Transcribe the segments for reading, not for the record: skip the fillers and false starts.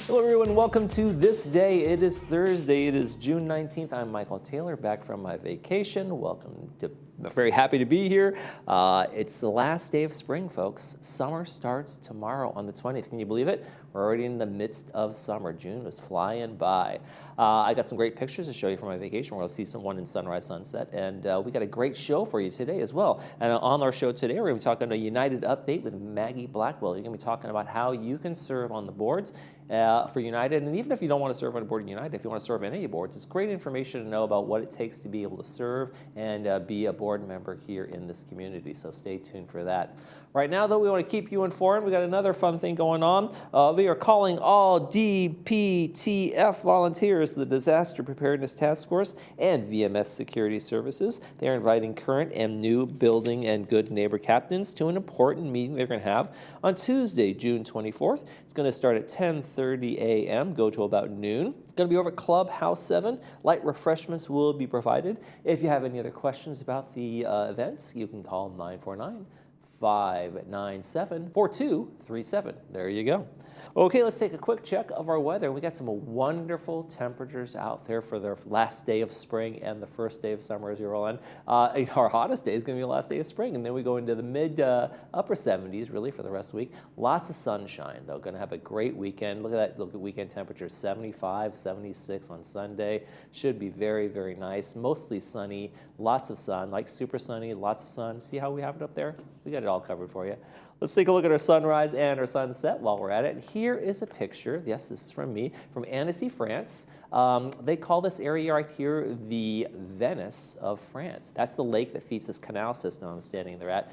Hello everyone, welcome to This Day. It is Thursday, it is June 19th. I'm Michael Taylor, back from my vacation. I'm very happy to be here. It's the last day of spring, folks. Summer starts tomorrow on the 20th. Can you believe it? We're already in the midst of summer. June was flying by. I got some great pictures to show you from my vacation. We're going to see one in sunrise, sunset, and we got a great show for you today as well. And on our show today, we're going to be talking a United update with Maggie Blackwell. You're going to be talking about how you can serve on the boards for United, and even if you don't want to serve on a board in United, if you want to serve on any boards, it's great information to know about what it takes to be able to serve and be a board member here in this community, so stay tuned for that. Right now, though, we want to keep you informed. We got another fun thing going on. We are calling all DPTF volunteers, the Disaster Preparedness Task Force and VMS Security Services. They're inviting current and new building and good neighbor captains to an important meeting they're going to have on Tuesday, June 24th. It's going to start at 10:30 a.m., go to about noon. It's going to be over at Clubhouse 7. Light refreshments will be provided. If you have any other questions about the events, you can call 949-597-4237. There you go. Okay, let's take a quick check of our weather. We got some wonderful temperatures out there for the last day of spring and the first day of summer as we roll on. Our hottest day is going to be the last day of spring, and then we go into the upper 70s really for the rest of the week. Lots of sunshine, though. Going to have a great weekend. Look at that. Look at weekend temperatures, 75, 76 on Sunday. Should be very, very nice. Mostly sunny. Lots of sun, like super sunny, lots of sun. See how we have it up there? We got it all covered for you. Let's take a look at our sunrise and our sunset while we're at it. Here is a picture. Yes, this is from me, from Annecy, France. They call this area right here the Venice of France. That's the lake that feeds this canal system I'm standing there at.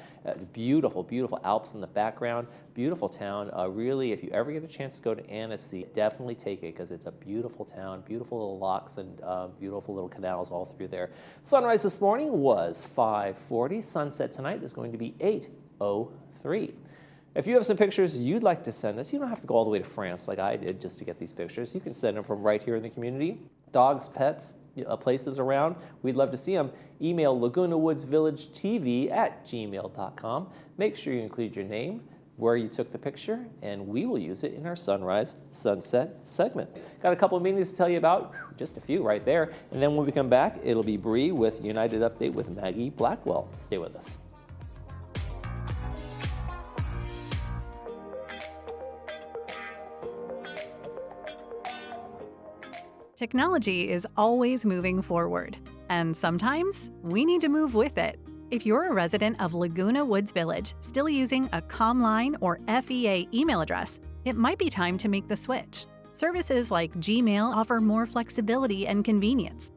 Beautiful, beautiful Alps in the background. Beautiful town. Really, if you ever get a chance to go to Annecy, definitely take it because it's a beautiful town, beautiful little locks and beautiful little canals all through there. Sunrise this morning was 5:40. Sunset tonight is going to be 8:03. If you have some pictures you'd like to send us, you don't have to go all the way to France like I did just to get these pictures. You can send them from right here in the community. Dogs, pets, places around. We'd love to see them. Email lagunawoodsvillagetv@gmail.com. Make sure you include your name, where you took the picture, and we will use it in our sunrise sunset segment. Got a couple of meetings to tell you about, just a few right there. And then when we come back, it'll be Bree with United Update with Maggie Blackwell. Stay with us. Technology is always moving forward, and sometimes we need to move with it. If you're a resident of Laguna Woods Village still using a ComLine or FEA email address, it might be time to make the switch. Services like Gmail offer more flexibility and convenience.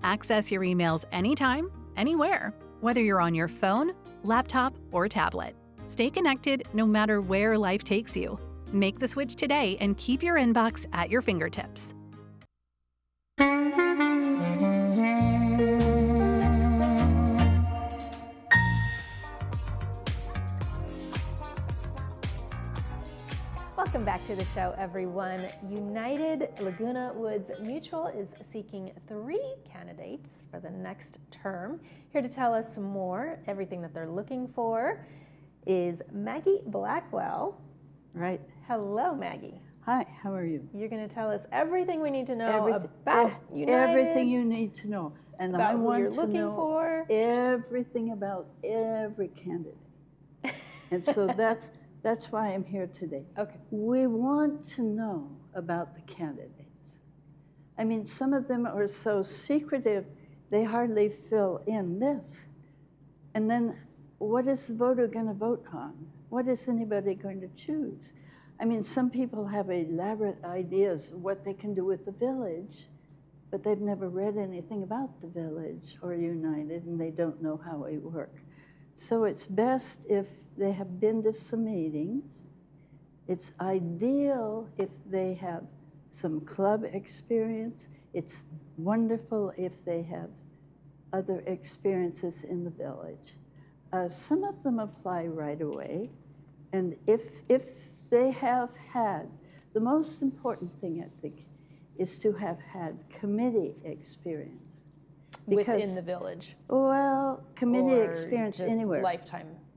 Access your emails anytime, anywhere, whether you're on your phone, laptop, or tablet. Stay connected no matter where life takes you. Make the switch today and keep your inbox at your fingertips. Welcome back to the show, everyone. United Laguna Woods Mutual is seeking 3 candidates for the next term. Here to tell us some more, everything that they're looking for, is Maggie Blackwell. Right. Hello, Maggie. Hi, how are you? You're going to tell us everything we need to know about United. Everything you need to know. And about I want who you're to looking know for. Everything about every candidate. And so that's why I'm here today. Okay. We want to know about the candidates. I mean, some of them are so secretive, they hardly fill in this. And then what is the voter going to vote on? What is anybody going to choose? I mean, some people have elaborate ideas of what they can do with the village, but they've never read anything about the village or United, and they don't know how we work. So it's best if they have been to some meetings. It's ideal if they have some club experience. It's wonderful if they have other experiences in the village. Some of them apply right away, and if they have had, the most important thing I think is to have had committee experience. Because, within the village? Well, committee or experience just anywhere.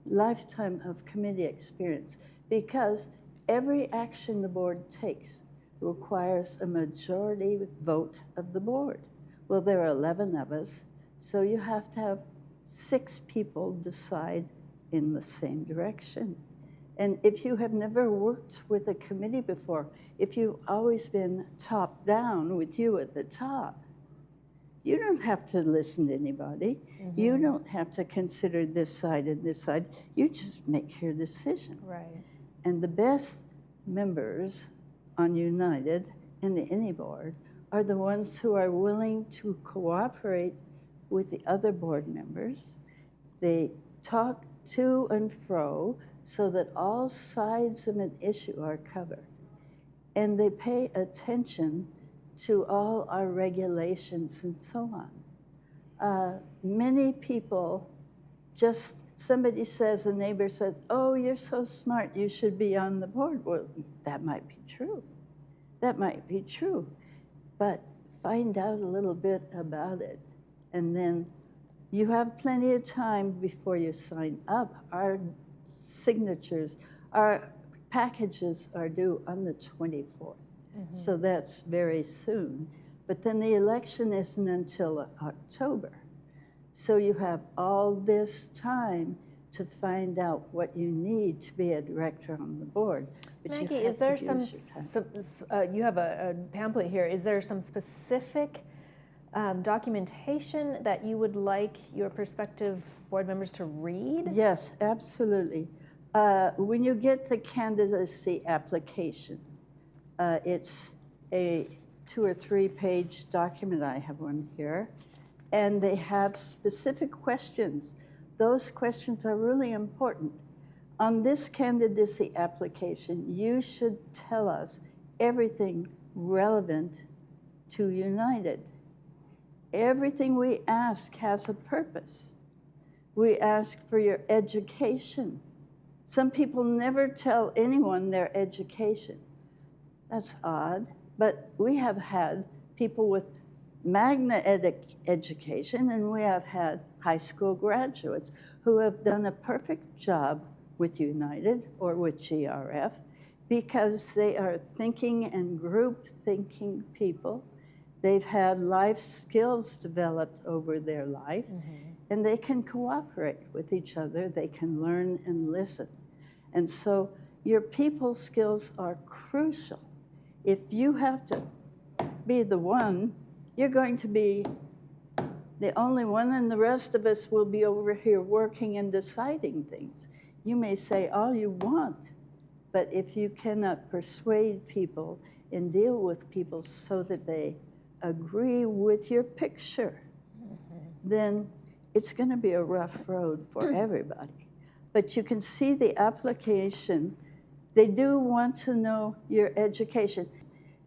Lifetime of committee experience, because every action the board takes requires a majority vote of the board. Well, there are 11 of us, so you have to have 6 people decide in the same direction. And if you have never worked with a committee before, if you've always been top down with you at the top, you don't have to listen to anybody. Mm-hmm. You don't have to consider this side and this side. You just make your decision. Right. And the best members on United and any board are the ones who are willing to cooperate with the other board members. They talk to and fro so that all sides of an issue are covered. And they pay attention to all our regulations and so on. Many people just, somebody says, a neighbor says, oh, you're so smart, you should be on the board. Well, that might be true. That might be true. But find out a little bit about it. And then you have plenty of time before you sign up. Our signatures, our packages are due on the 24th. Mm-hmm. So that's very soon. But then the election isn't until October. So you have all this time to find out what you need to be a director on the board. But Maggie, is there some you have a pamphlet here, is there some specific documentation that you would like your prospective board members to read? Yes, absolutely. When you get the candidacy application, it's a 2 or 3 page document. I have one here. And they have specific questions. Those questions are really important. On this candidacy application, you should tell us everything relevant to United. Everything we ask has a purpose. We ask for your education. Some people never tell anyone their education. That's odd, but we have had people with magna education, and we have had high school graduates who have done a perfect job with United or with GRF because they are thinking and group thinking people. They've had life skills developed over their life, mm-hmm. and they can cooperate with each other. They can learn and listen. And so your people skills are crucial. If you have to be the one, you're going to be the only one, and the rest of us will be over here working and deciding things. You may say all you want, but if you cannot persuade people and deal with people so that they agree with your picture, mm-hmm. then it's going to be a rough road for everybody. But you can see the application. They do want to know your education.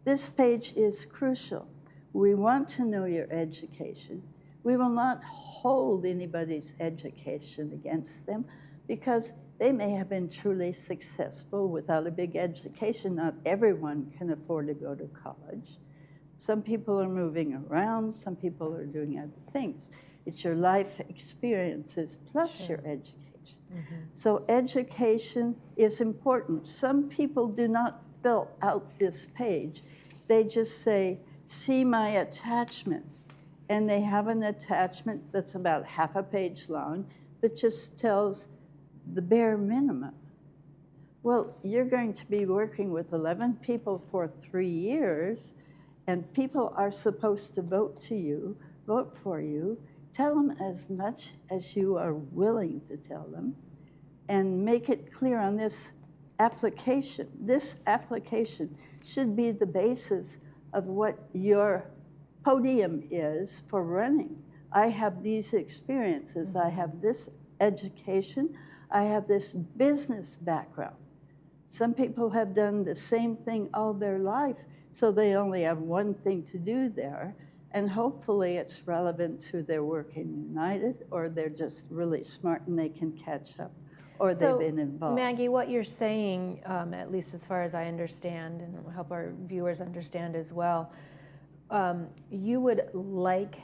This page is crucial. We want to know your education. We will not hold anybody's education against them because they may have been truly successful without a big education. Not everyone can afford to go to college. Some people are moving around. Some people are doing other things. It's your life experiences plus your education. Mm-hmm. So education is important. Some people do not fill out this page. They just say, see my attachment. And they have an attachment that's about half a page long that just tells the bare minimum. Well, you're going to be working with 11 people for 3 years, and people are supposed to vote for you. Tell them as much as you are willing to tell them, and make it clear on this application. This application should be the basis of what your podium is for running. I have these experiences. I have this education. I have this business background. Some people have done the same thing all their life, so they only have one thing to do there, and hopefully it's relevant to their work in United, or they're just really smart and they can catch up, or they've been involved. Maggie, what you're saying, at least as far as I understand, and will help our viewers understand as well, you would like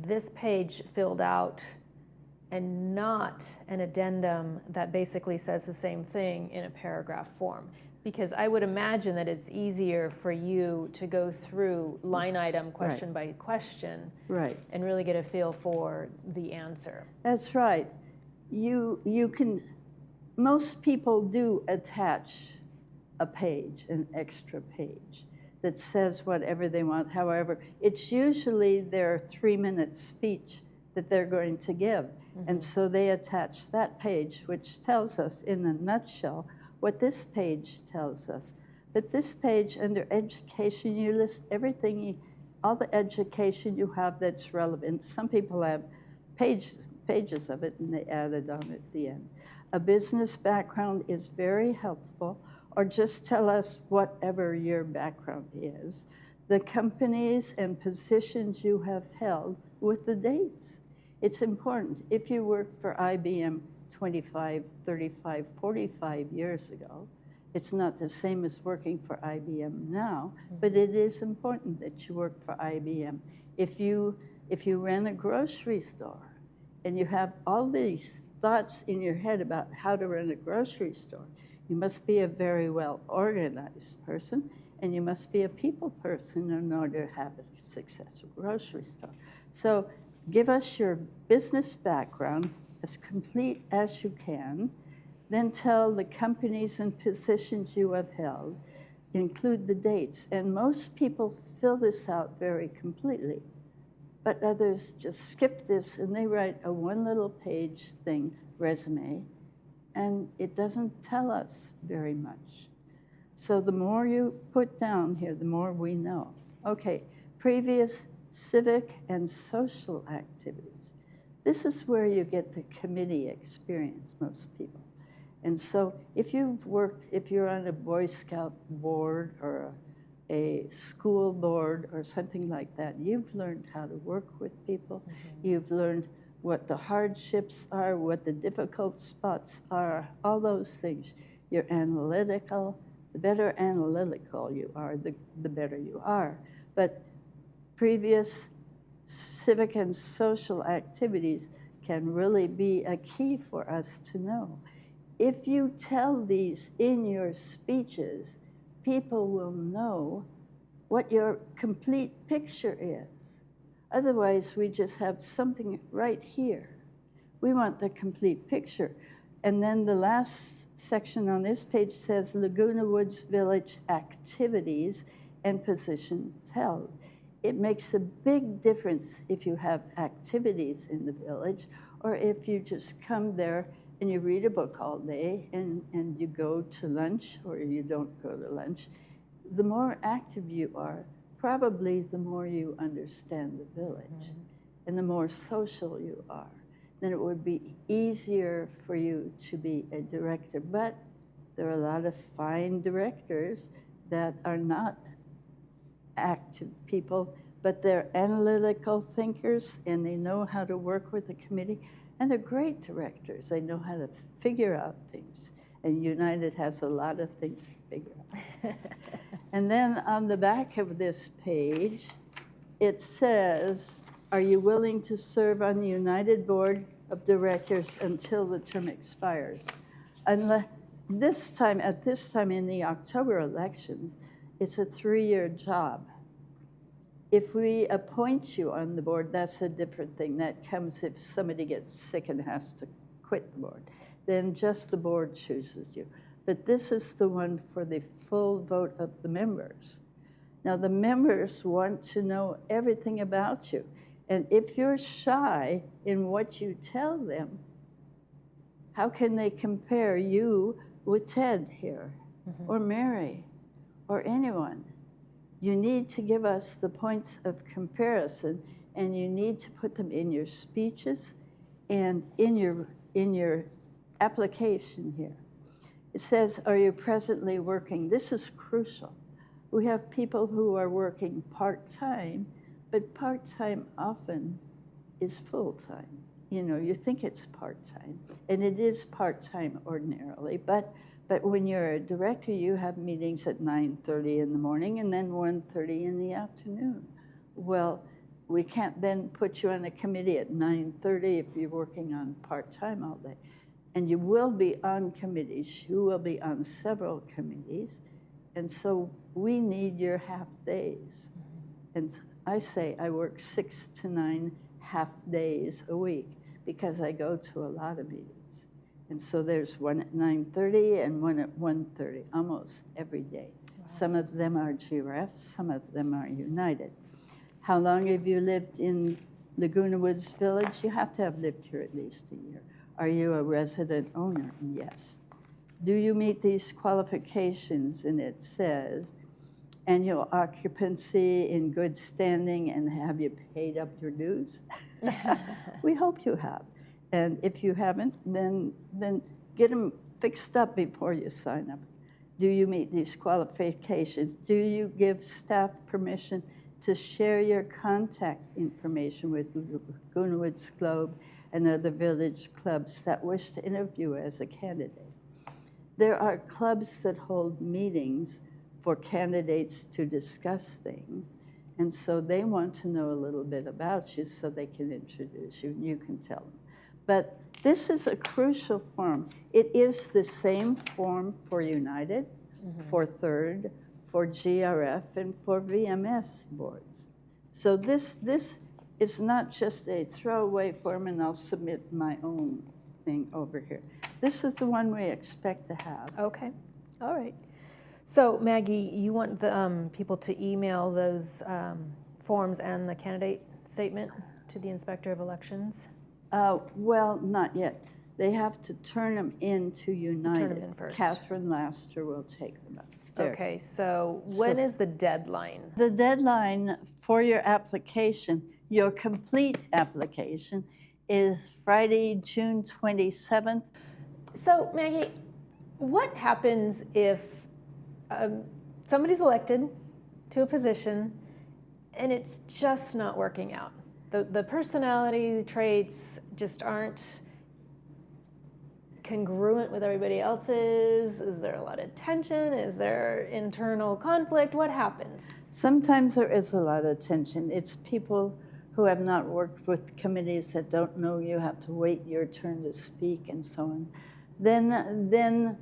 this page filled out and not an addendum that basically says the same thing in a paragraph form. Because I would imagine that it's easier for you to go through line item, question by question, Right. and really get a feel for the answer. That's right. You can, most people do attach a page, an extra page that says whatever they want. However, it's usually their 3-minute speech that they're going to give. And so they attach that page, which tells us in a nutshell what this page tells us. But this page under education, you list everything, all the education you have that's relevant. Some people have pages of it, and they add it on at the end. A business background is very helpful, or just tell us whatever your background is. The companies and positions you have held with the dates. It's important. If you worked for IBM 25, 35, 45 years ago, it's not the same as working for IBM now, but it is important that you work for IBM. If you ran a grocery store and you have all these thoughts in your head about how to run a grocery store, you must be a very well organized person, and you must be a people person in order to have a successful grocery store. So give us your business background as complete as you can, then tell the companies and positions you have held, include the dates. And most people fill this out very completely, but others just skip this and they write a one little page thing, resume, and it doesn't tell us very much. So the more you put down here, the more we know. Okay, previous civic and social activities. This is where you get the committee experience, most people. And so if you're on a Boy Scout board or a school board or something like that, you've learned how to work with people. You've learned what the hardships are, what the difficult spots are, all those things. You're analytical. The better analytical you are, the better you are. But previous civic and social activities can really be a key for us to know. If you tell these in your speeches, people will know what your complete picture is. Otherwise, we just have something right here. We want the complete picture. And then the last section on this page says Laguna Woods Village activities and positions held. It makes a big difference if you have activities in the village or if you just come there and you read a book all day and you go to lunch or you don't go to lunch. The more active you are, probably the more you understand the village and the more social you are. Then it would be easier for you to be a director. But there are a lot of fine directors that are not active people, but they're analytical thinkers and they know how to work with the committee, and they're great directors. They know how to figure out things, and United has a lot of things to figure out. And then on the back of this page, it says, are you willing to serve on the United Board of Directors until the term expires? Unless at this time in the October elections, it's a 3-year job. If we appoint you on the board, that's a different thing. That comes if somebody gets sick and has to quit the board. Then just the board chooses you. But this is the one for the full vote of the members. Now, the members want to know everything about you. And if you're shy in what you tell them, how can they compare you with Ted here, or Mary, or anyone? You need to give us the points of comparison, and you need to put them in your speeches and in your application here. It says, are you presently working? This is crucial. We have people who are working part-time, but part-time often is full-time. You know, you think it's part-time, and it is part-time ordinarily, but when you're a director, you have meetings at 9:30 in the morning and then 1:30 in the afternoon. Well, we can't then put you on a committee at 9:30 if you're working on part-time all day. and you will be on committees. You will be on several committees. And so we need your half days. And I say I work 6 to 9 half days a week because I go to a lot of meetings. And so there's one at 9:30 and one at 1:30 almost every day. Wow. Some of them are GRFs, some of them are United. How long have you lived in Laguna Woods Village? You have to have lived here at least a year. Are you a resident owner? Yes. Do you meet these qualifications? And it says, annual occupancy in good standing, and have you paid up your dues? We hope you have. And if you haven't, then get them fixed up before you sign up. Do you meet these qualifications? Do you give staff permission to share your contact information with Laguna Woods Globe and other village clubs that wish to interview as a candidate? There are clubs that hold meetings for candidates to discuss things, and so they want to know a little bit about you so they can introduce you, and you can tell them. But this is a crucial form. It is the same form for United, for Third, for GRF, and for VMS boards. So this is not just a throwaway form and I'll submit my own thing over here. This is the one we expect to have. Okay, all right. So Maggie, you want the people to email those forms and the candidate statement to the Inspector of Elections? Well, not yet. They have to turn them in to United. Turn them in first. Catherine Laster will take them upstairs. Okay, so when is the deadline? The deadline for your application, your complete application, is Friday, June 27th. So Maggie, what happens if somebody's elected to a position and it's just not working out? The personality traits just aren't congruent with everybody else's? Is there a lot of tension? Is there internal conflict? What happens? Sometimes there is a lot of tension. It's people who have not worked with committees that don't know you have to wait your turn to speak and so on. Then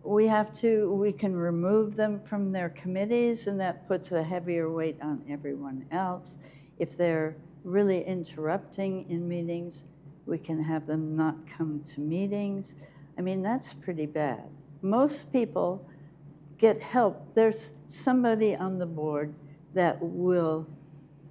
we can remove them from their committees, and that puts a heavier weight on everyone else. If they're really interrupting in meetings, we can have them not come to meetings. I mean, that's pretty bad. Most people get help. There's somebody on the board that will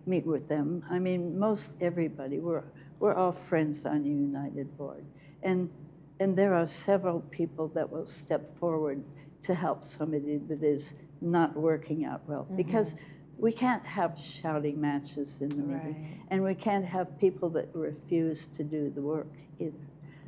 meet with them. I mean, most everybody, we're all friends on United Board. And there are several people that will step forward to help somebody that is not working out well. Because we can't have shouting matches in the meeting, and we can't have people that refuse to do the work either.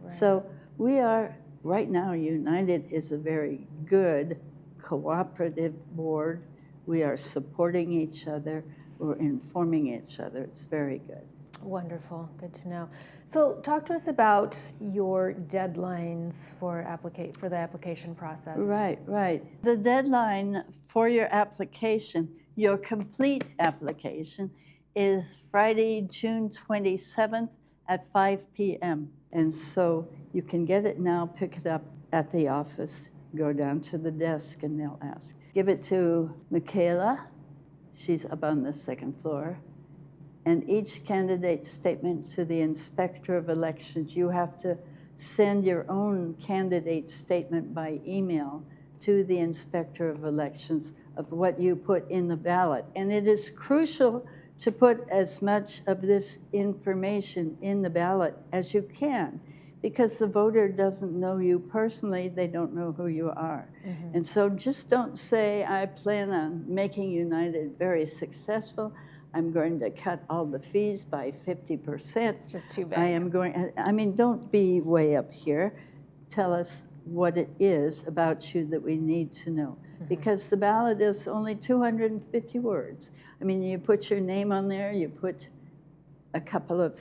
Right. So we are, right now, United is a very good cooperative board. We are supporting each other, we're informing each other. It's very good. Wonderful, good to know. So talk to us about your deadlines for the application process. Right. The deadline for your application, your complete application, is Friday, June 27th at 5 p.m. And so you can get it now, pick it up at the office, go down to the desk, and they'll ask. Give it to Michaela. She's up on the second floor. And each candidate statement to the Inspector of Elections, you have to send your own candidate statement by email to the Inspector of Elections of what you put in the ballot. And it is crucial to put as much of this information in the ballot as you can, because the voter doesn't know you personally, they don't know who you are. And so just don't say, I plan on making United very successful. I'm going to cut all the fees by 50%. It's just too bad. I mean, don't be way up here. Tell us what it is about you that we need to know. Because the ballot is only 250 words. I mean, you put your name on there, you put a couple of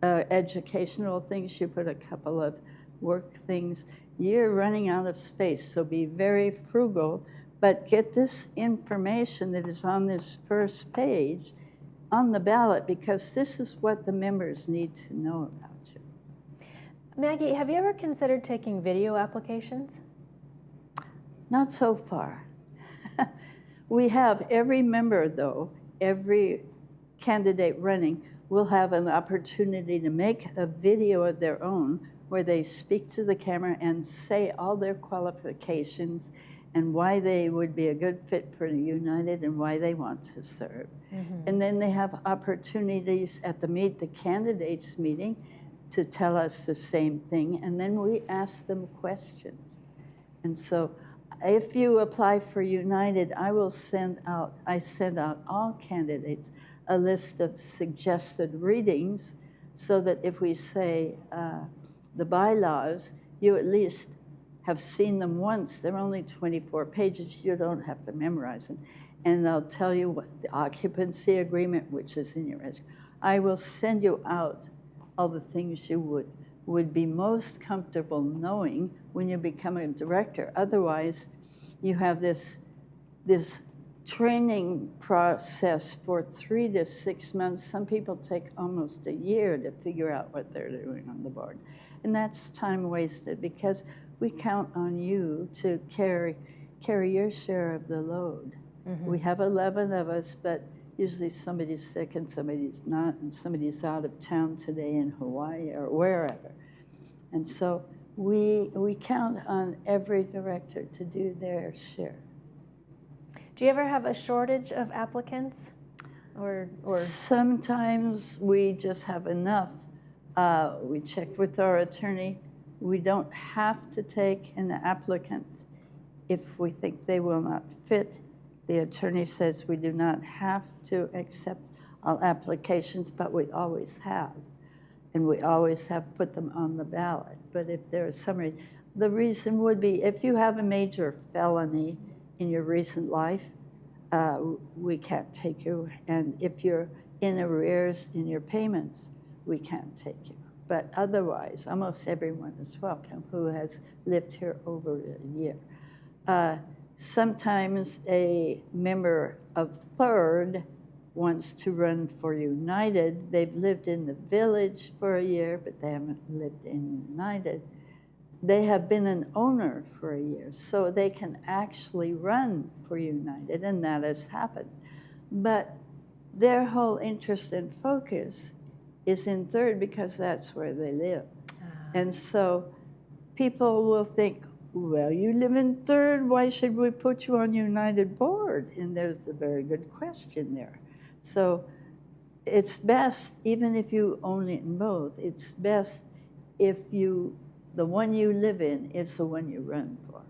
educational things, you put a couple of work things. You're running out of space, so be very frugal, but get this information that is on this first page on the ballot, because this is what the members need to know about you. Maggie, have you ever considered taking video applications? Not so far. We have every member, though, every candidate running will have an opportunity to make a video of their own where they speak to the camera and say all their qualifications and why they would be a good fit for United and why they want to serve. Mm-hmm. And then they have opportunities at the Meet the Candidates meeting to tell us the same thing, and then we ask them questions. And so if you apply for United, I send out all candidates a list of suggested readings so that if we say the bylaws, you at least have seen them once. They're only 24 pages. You don't have to memorize them. And they'll tell you what the occupancy agreement, which is in your resume. I will send you out all the things you would be most comfortable knowing when you become a director. Otherwise, you have this training process for 3 to 6 months. Some people take almost a year to figure out what they're doing on the board. And that's time wasted because we count on you to carry your share of the load. Mm-hmm. We have 11 of us, but usually somebody's sick and somebody's not, and somebody's out of town today in Hawaii or wherever. And so we count on every director to do their share. Do you ever have a shortage of applicants? Or Sometimes we just have enough. We checked with our attorney. We don't have to take an applicant if we think they will not fit. The attorney says we do not have to accept all applications, but we always have. And we always have put them on the ballot. But if there is some reason, the reason would be if you have a major felony in your recent life, we can't take you. And if you're in arrears in your payments, we can't take you. But otherwise, almost everyone is welcome who has lived here over a year. Sometimes a member of Third wants to run for United. They've lived in the village for a year, but they haven't lived in United. They have been an owner for a year, so they can actually run for United, and that has happened. But their whole interest and focus is in Third because that's where they live. And so people will think, well, you live in Third, why should we put you on United board? And there's a very good question there. So it's best, even if you own it in both, it's best if the one you live in is the one you run for.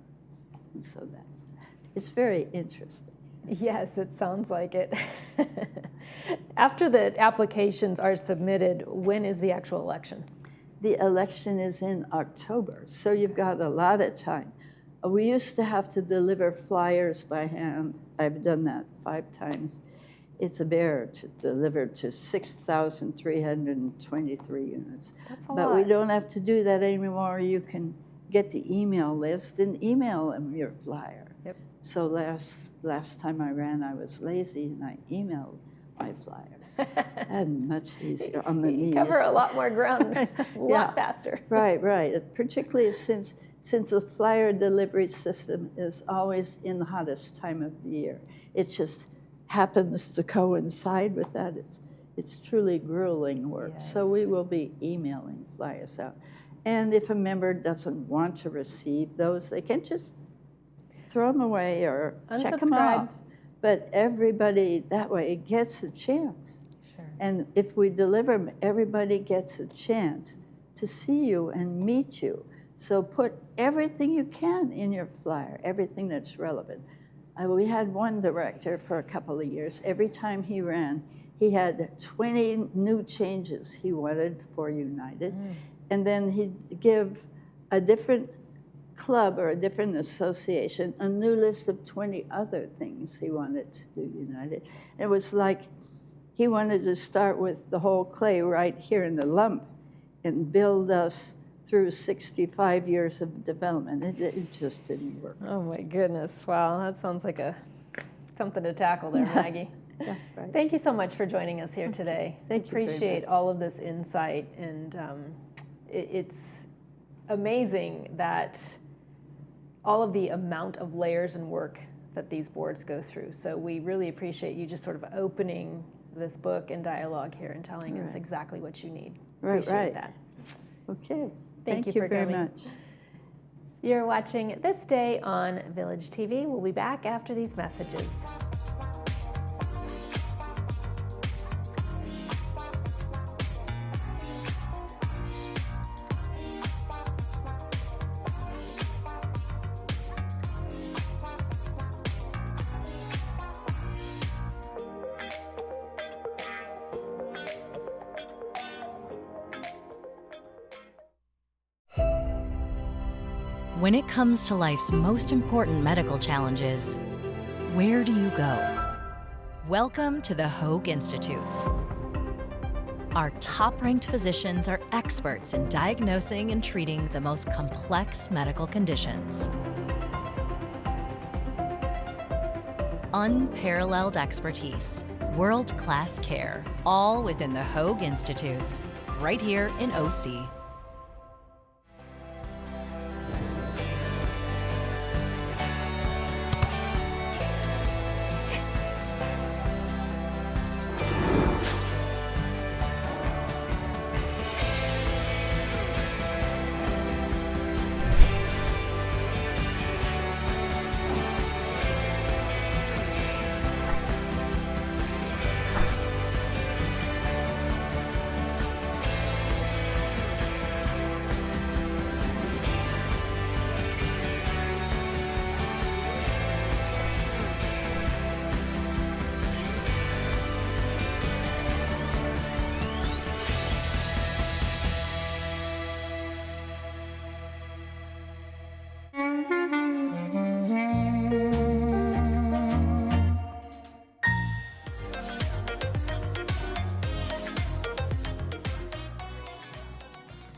And so it's very interesting. Yes, it sounds like it. After the applications are submitted, when is the actual election? The election is in October, so you've got a lot of time. We used to have to deliver flyers by hand. I've done that 5 times. It's a bear to deliver to 6,323 units. That's a lot. But we don't have to do that anymore. You can get the email list and email them your flyer. Yep. So last time I ran, I was lazy and I emailed my flyers. And much easier on the knees. You cover a lot more ground, a lot faster. Right. Particularly since the flyer delivery system is always in the hottest time of the year. It just happens to coincide with that. It's truly grueling work. Yes. So we will be emailing flyers out. And if a member doesn't want to receive those, they can just throw them away or check them off. But everybody that way gets a chance. Sure. And if we deliver them, everybody gets a chance to see you and meet you. So put everything you can in your flyer, everything that's relevant. We had one director for a couple of years. Every time he ran, he had 20 new changes he wanted for United. And then he'd give a different club or a different association a new list of 20 other things he wanted to do United. It was like he wanted to start with the whole clay right here in the lump and build us through 65 years of development. It just didn't work. Oh my goodness, wow, that sounds like something to tackle there, Maggie. Yeah, right. Thank you so much for joining us here today. Thank you very Appreciate much. all of this insight, and it's amazing that all of the amount of layers and work that these boards go through. So we really appreciate you just sort of opening this book and dialogue here and telling us exactly what you need. Appreciate that. Okay. Thank you you for very coming. much. You're watching This Day on Village TV. We'll be back after these messages. When it comes to life's most important medical challenges, where do you go? Welcome to the Hoag Institutes. Our top-ranked physicians are experts in diagnosing and treating the most complex medical conditions. Unparalleled expertise, world-class care, all within the Hoag Institutes, right here in OC.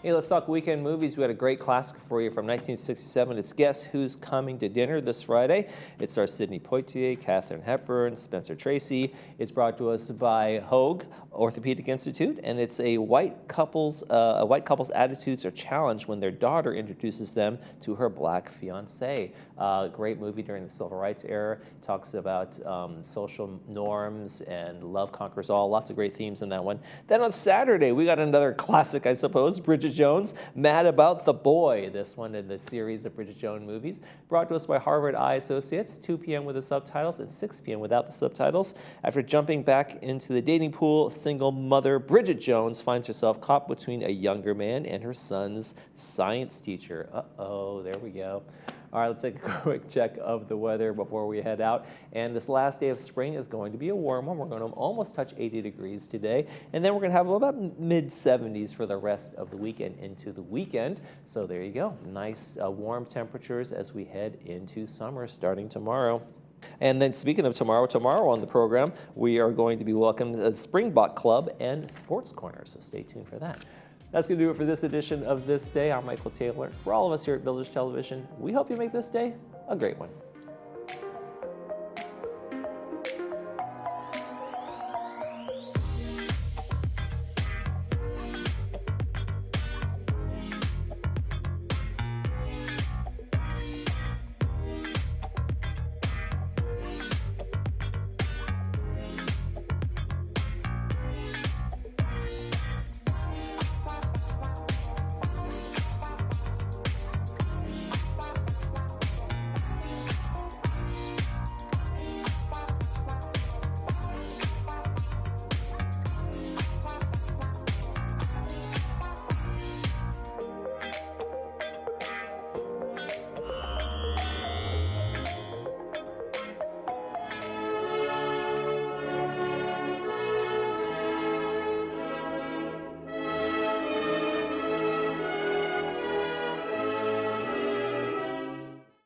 Hey, let's talk weekend movies. We had a great classic for you from 1967. It's Guess Who's Coming to Dinner this Friday. It stars Sidney Poitier, Katharine Hepburn, Spencer Tracy. It's brought to us by Hoag Orthopedic Institute, and it's a white couple's attitudes are challenged when their daughter introduces them to her black fiance. Great movie during the civil rights era. It talks about social norms and love conquers all. Lots of great themes in that one. Then on Saturday, we got another classic, I suppose, Bridget Jones, Mad About the Boy. This one in the series of Bridget Jones movies. Brought to us by Harvard Eye Associates, 2 p.m. with the subtitles and 6 p.m. without the subtitles. After jumping back into the dating pool, single mother Bridget Jones finds herself caught between a younger man and her son's science teacher. Uh-oh, there we go. All right, let's take a quick check of the weather before we head out. And this last day of spring is going to be a warm one. We're going to almost touch 80 degrees today. And then we're going to have about mid-70s for the rest of the weekend into the weekend. So there you go. Nice warm temperatures as we head into summer starting tomorrow. And then speaking of tomorrow on the program, we are going to be welcoming the Springbok Club and Sports Corner. So stay tuned for that. That's going to do it for this edition of This Day. I'm Michael Taylor. For all of us here at Village Television, we hope you make this day a great one.